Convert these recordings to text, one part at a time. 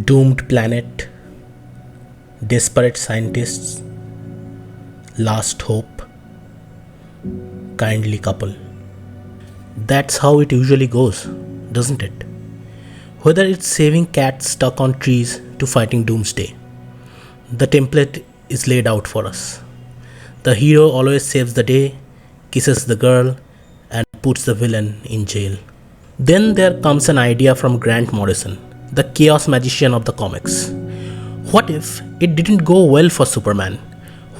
Doomed planet, desperate scientists, last hope, kindly couple. That's how it usually goes, doesn't it? Whether it's saving cats stuck on trees to fighting doomsday, the template is laid out for us. The hero always saves the day, kisses the girl, and puts the villain in jail. Then there comes an idea from Grant Morrison, the chaos magician of the comics. What if it didn't go well for Superman?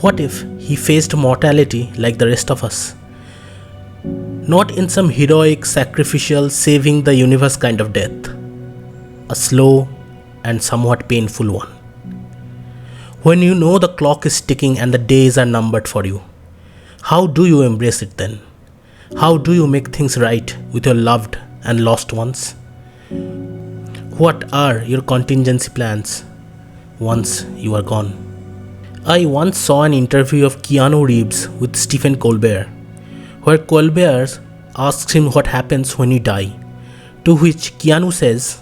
What if he faced mortality like the rest of us? Not in some heroic, sacrificial, saving the universe kind of death. A slow and somewhat painful one. When you know the clock is ticking and the days are numbered for you, how do you embrace it then? How do you make things right with your loved and lost ones? What are your contingency plans once you are gone? I once saw an interview of Keanu Reeves with Stephen Colbert, where Colbert asks him what happens when you die, to which Keanu says,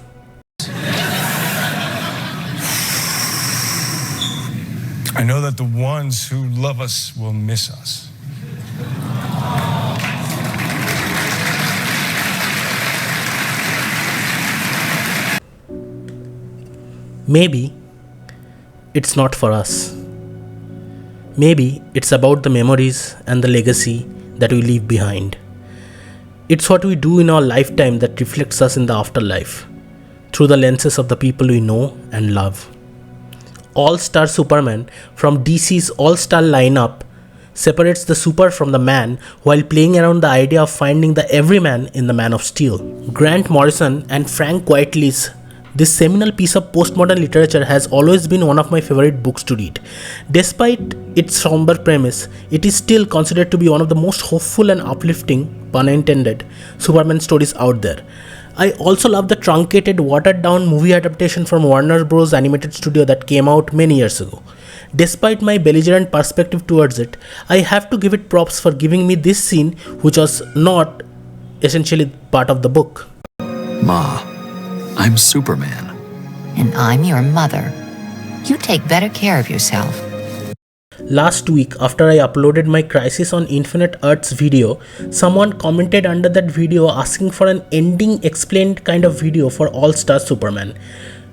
I know that the ones who love us will miss us. maybe it's not for us. Maybe it's about the memories and the legacy that we leave behind. It's what we do in our lifetime that reflects us in the afterlife, through the lenses of the people we know and love. All-Star Superman from DC's All-Star lineup separates the super from the man while playing around the idea of finding the everyman in the Man of Steel. Grant Morrison and Frank Quitely's this seminal piece of postmodern literature has always been one of my favorite books to read. Despite its somber premise, it is still considered to be one of the most hopeful and uplifting, pun intended, Superman stories out there. I also love the truncated, watered-down movie adaptation from Warner Bros. Animated Studio that came out many years ago. Despite my belligerent perspective towards it, I have to give it props for giving me this scene, which was not essentially part of the book. Ma, I'm Superman. And I'm your mother. You take better care of yourself. Last week, after I uploaded my Crisis on Infinite Earths video, someone commented under that video asking for an ending explained kind of video for All-Star Superman.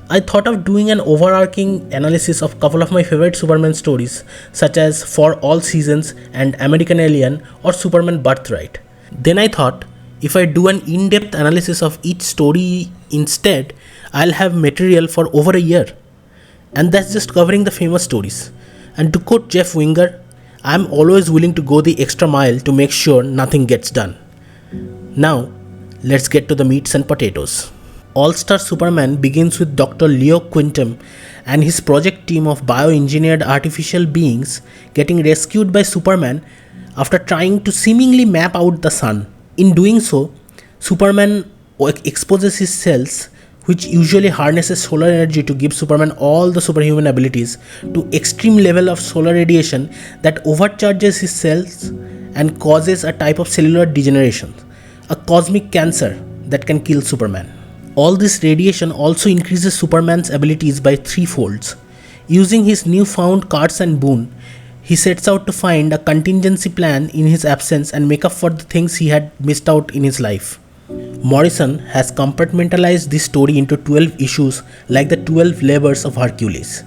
I thought of doing an overarching analysis of a couple of my favorite Superman stories, such as For All Seasons and American Alien or Superman Birthright. Then I thought, if I do an in-depth analysis of each story instead, I'll have material for over a year. And that's just covering the famous stories. And to quote Jeff Winger, I'm always willing to go the extra mile to make sure nothing gets done. Now, let's get to the meats and potatoes. All-Star Superman begins with Dr. Leo Quintum and his project team of bioengineered artificial beings getting rescued by Superman after trying to seemingly map out the sun. In doing so, Superman exposes his cells, which usually harnesses solar energy to give Superman all the superhuman abilities, to extreme level of solar radiation that overcharges his cells and causes a type of cellular degeneration, a cosmic cancer that can kill Superman. All this radiation also increases Superman's abilities by threefolds. Using his newfound cards and boon, he sets out to find a contingency plan in his absence and make up for the things he had missed out in his life. Morrison has compartmentalized this story into 12 issues like the 12 labors of Hercules,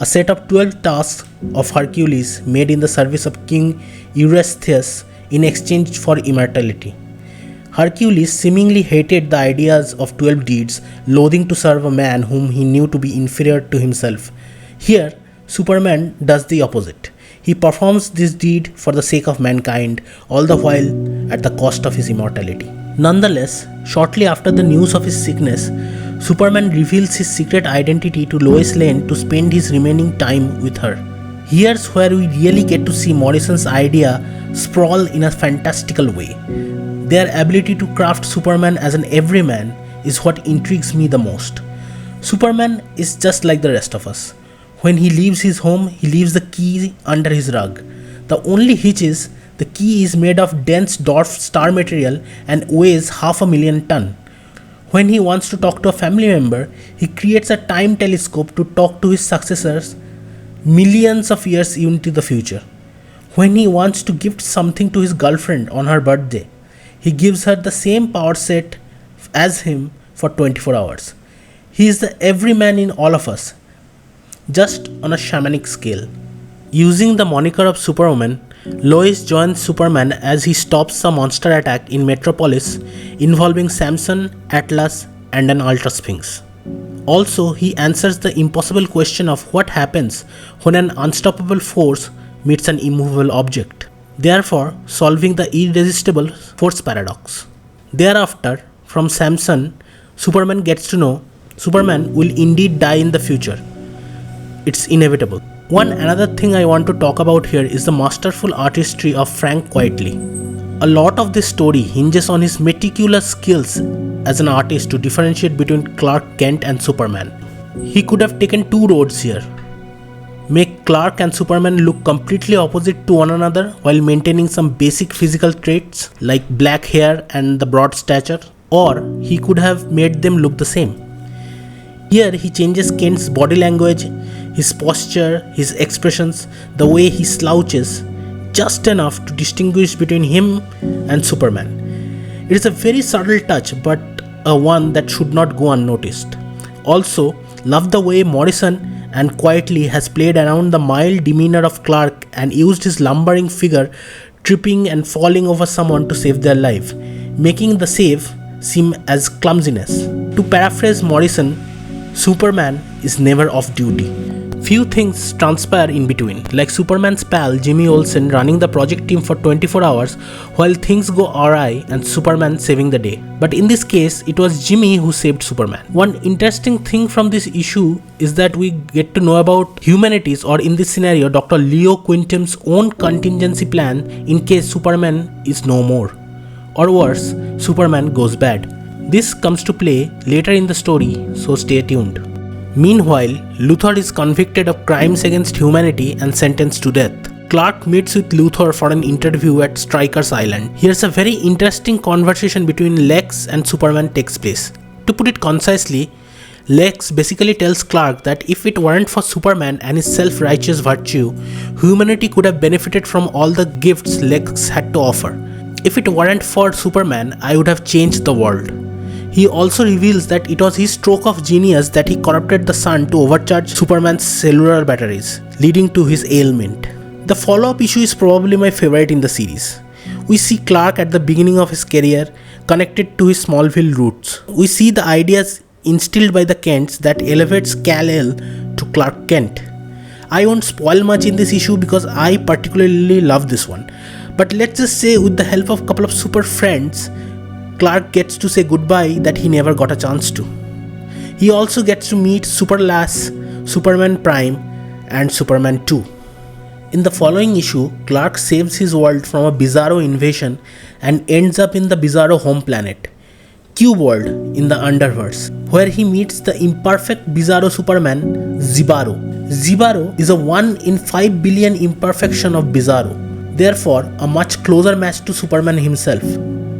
a set of 12 tasks of Hercules made in the service of King Eurystheus in exchange for immortality. Hercules seemingly hated the ideas of 12 deeds, loathing to serve a man whom he knew to be inferior to himself. Here, Superman does the opposite. He performs this deed for the sake of mankind, all the while at the cost of his immortality. Nonetheless, shortly after the news of his sickness, Superman reveals his secret identity to Lois Lane to spend his remaining time with her. Here's where we really get to see Morrison's idea sprawl in a fantastical way. Their ability to craft Superman as an everyman is what intrigues me the most. Superman is just like the rest of us. When he leaves his home, he leaves the key under his rug. The only hitch is, the key is made of dense dwarf star material and weighs 500,000 tons. When he wants to talk to a family member, he creates a time telescope to talk to his successors millions of years into the future. When he wants to gift something to his girlfriend on her birthday, he gives her the same power set as him for 24 hours. He is the everyman in all of us, just on a shamanic scale. Using the moniker of Superwoman, Lois joins Superman as he stops a monster attack in Metropolis involving Samson, Atlas, and an Ultra Sphinx. Also, he answers the impossible question of what happens when an unstoppable force meets an immovable object, therefore solving the irresistible force paradox. Thereafter, from Samson, Superman gets to know Superman will indeed die in the future. It's inevitable. One another thing I want to talk about here is the masterful artistry of Frank Quitely. A lot of this story hinges on his meticulous skills as an artist to differentiate between Clark Kent and Superman. He could have taken two roads here. Make Clark and Superman look completely opposite to one another while maintaining some basic physical traits like black hair and the broad stature, or he could have made them look the same. Here he changes Kent's body language, his posture, his expressions, the way he slouches, just enough to distinguish between him and Superman. It is a very subtle touch, but a one that should not go unnoticed. Also, love the way Morrison and Quitely has played around the mild demeanor of Clark and used his lumbering figure tripping and falling over someone to save their life, making the save seem as clumsiness. To paraphrase Morrison, Superman is never off duty. Few things transpire in between, like Superman's pal Jimmy Olsen running the project team for 24 hours while things go awry and Superman saving the day. But in this case, it was Jimmy who saved Superman. One interesting thing from this issue is that we get to know about humanity's, or in this scenario, Dr. Leo Quintem's own contingency plan in case Superman is no more. Or worse, Superman goes bad. This comes to play later in the story, so stay tuned. Meanwhile, Luthor is convicted of crimes against humanity and sentenced to death. Clark meets with Luthor for an interview at Stryker's Island. Here's a very interesting conversation between Lex and Superman takes place. To put it concisely, Lex basically tells Clark that if it weren't for Superman and his self-righteous virtue, humanity could have benefited from all the gifts Lex had to offer. If it weren't for Superman, I would have changed the world. He also reveals that it was his stroke of genius that he corrupted the sun to overcharge Superman's cellular batteries, leading to his ailment. The follow-up issue is probably my favorite in the series. We see Clark at the beginning of his career, connected to his Smallville roots. We see the ideas instilled by the Kents that elevates Kal-El to Clark Kent. I won't spoil much in this issue because I particularly love this one. But let's just say, with the help of a couple of super friends, Clark gets to say goodbye that he never got a chance to. He also gets to meet Super Lass, Superman Prime, and Superman 2. In the following issue, Clark saves his world from a Bizarro invasion and ends up in the Bizarro home planet, Cube World in the Underverse, where he meets the imperfect Bizarro Superman, Zibaro. Zibaro is a 1 in 5 billion imperfection of Bizarro, therefore a much closer match to Superman himself.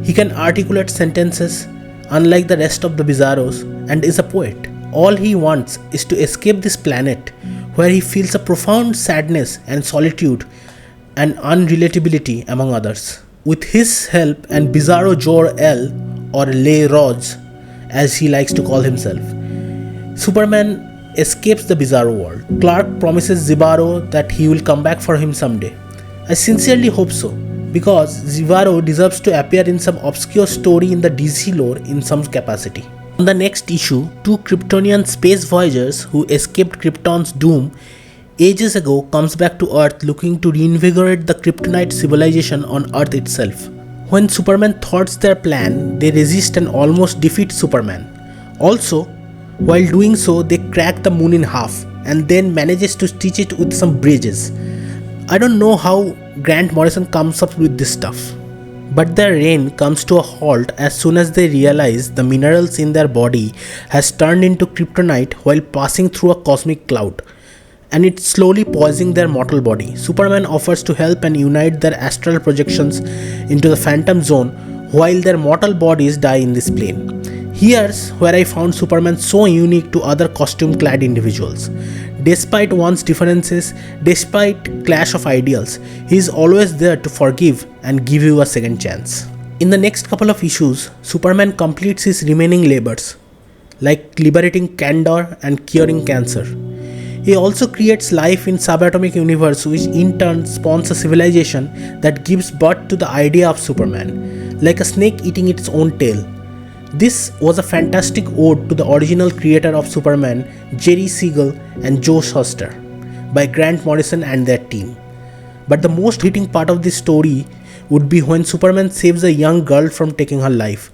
He can articulate sentences, unlike the rest of the Bizarros, and is a poet. All he wants is to escape this planet, where he feels a profound sadness and solitude and unrelatability among others. With his help and Bizarro Jor-El, or Les Rods, as he likes to call himself, Superman escapes the Bizarro world. Clark promises Zibaro that he will come back for him someday. I sincerely hope so, because Zibaro deserves to appear in some obscure story in the DC lore in some capacity. On the next issue, two Kryptonian space voyagers who escaped Krypton's doom ages ago comes back to Earth looking to reinvigorate the Kryptonite civilization on Earth itself. When Superman thwarts their plan, they resist and almost defeat Superman. Also, while doing so, they crack the moon in half and then manages to stitch it with some bridges. I don't know how Grant Morrison comes up with this stuff. But their reign comes to a halt as soon as they realize the minerals in their body has turned into kryptonite while passing through a cosmic cloud, and it's slowly poisoning their mortal body. Superman offers to help and unite their astral projections into the Phantom Zone while their mortal bodies die in this plane. Here's where I found Superman so unique to other costume-clad individuals. Despite one's differences, despite clash of ideals, he is always there to forgive and give you a second chance. In the next couple of issues, Superman completes his remaining labors, like liberating Kandor and curing cancer. He also creates life in subatomic universe, which in turn spawns a civilization that gives birth to the idea of Superman, like a snake eating its own tail. This was a fantastic ode to the original creator of Superman, Jerry Siegel and Joe Shuster, by Grant Morrison and their team. But the most hitting part of this story would be when Superman saves a young girl from taking her life.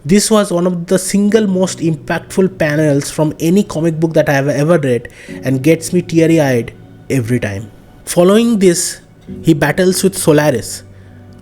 This was one of the single most impactful panels from any comic book that I have ever read and gets me teary-eyed every time. Following this, he battles with Solaris,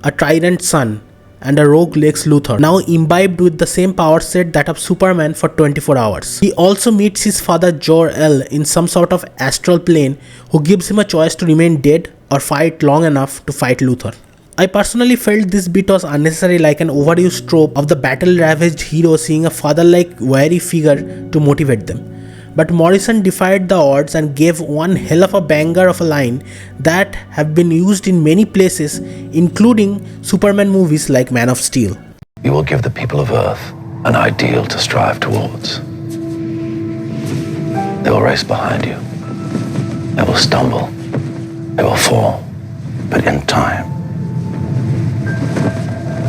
a Trident Sun, and a rogue Lex Luthor, now imbibed with the same power set that of Superman for 24 hours. He also meets his father Jor-El in some sort of astral plane, who gives him a choice to remain dead or fight long enough to fight Luthor. I personally felt this bit was unnecessary, like an overused trope of the battle-ravaged hero seeing a father-like wiry figure to motivate them. But Morrison defied the odds and gave one hell of a banger of a line that have been used in many places, including Superman movies like Man of Steel. You will give the people of Earth an ideal to strive towards. They will race behind you. They will stumble. They will fall. But in time,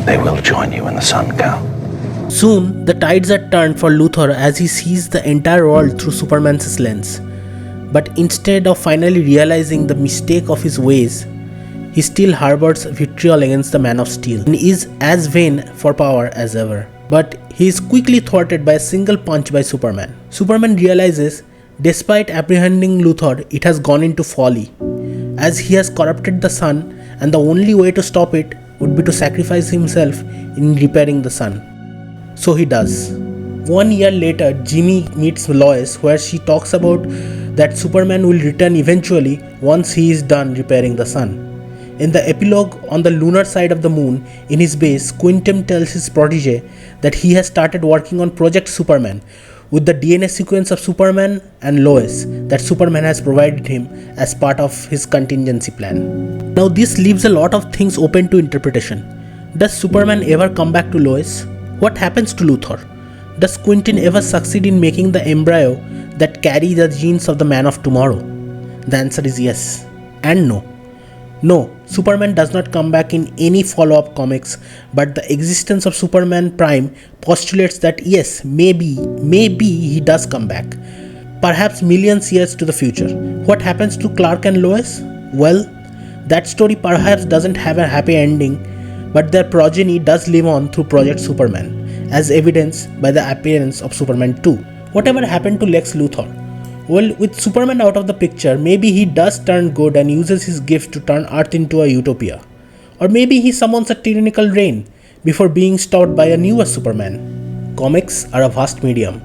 they will join you in the sun count. Soon, the tides are turned for Luthor as he sees the entire world through Superman's lens. But instead of finally realizing the mistake of his ways, he still harbors vitriol against the Man of Steel and is as vain for power as ever. But he is quickly thwarted by a single punch by Superman. Superman realizes, despite apprehending Luthor, it has gone into folly, as he has corrupted the sun, and the only way to stop it would be to sacrifice himself in repairing the sun. So he does. 1 year later, Jimmy meets Lois, where she talks about that Superman will return eventually once he is done repairing the sun. In the epilogue, on the lunar side of the moon, in his base, Quintum tells his protege that he has started working on Project Superman, with the DNA sequence of Superman and Lois that Superman has provided him as part of his contingency plan. Now this leaves a lot of things open to interpretation. Does Superman ever come back to Lois? What happens to Luthor? Does Quintin ever succeed in making the embryo that carry the genes of the Man of Tomorrow? The answer is yes and no. No, Superman does not come back in any follow-up comics, but the existence of Superman Prime postulates that yes, maybe he does come back. Perhaps millions years to the future. What happens to Clark and Lois? Well, that story perhaps doesn't have a happy ending, but their progeny does live on through Project Superman, as evidenced by the appearance of Superman 2. Whatever happened to Lex Luthor? Well, with Superman out of the picture, maybe he does turn good and uses his gift to turn Earth into a utopia. Or maybe he summons a tyrannical reign before being stopped by a newer Superman. Comics are a vast medium.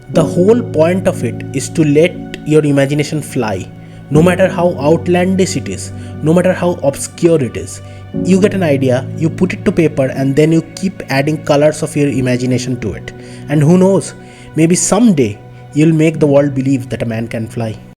The whole point of it is to let your imagination fly. No matter how outlandish it is, no matter how obscure it is, you get an idea, you put it to paper, and then you keep adding colors of your imagination to it. And who knows, maybe someday you'll make the world believe that a man can fly.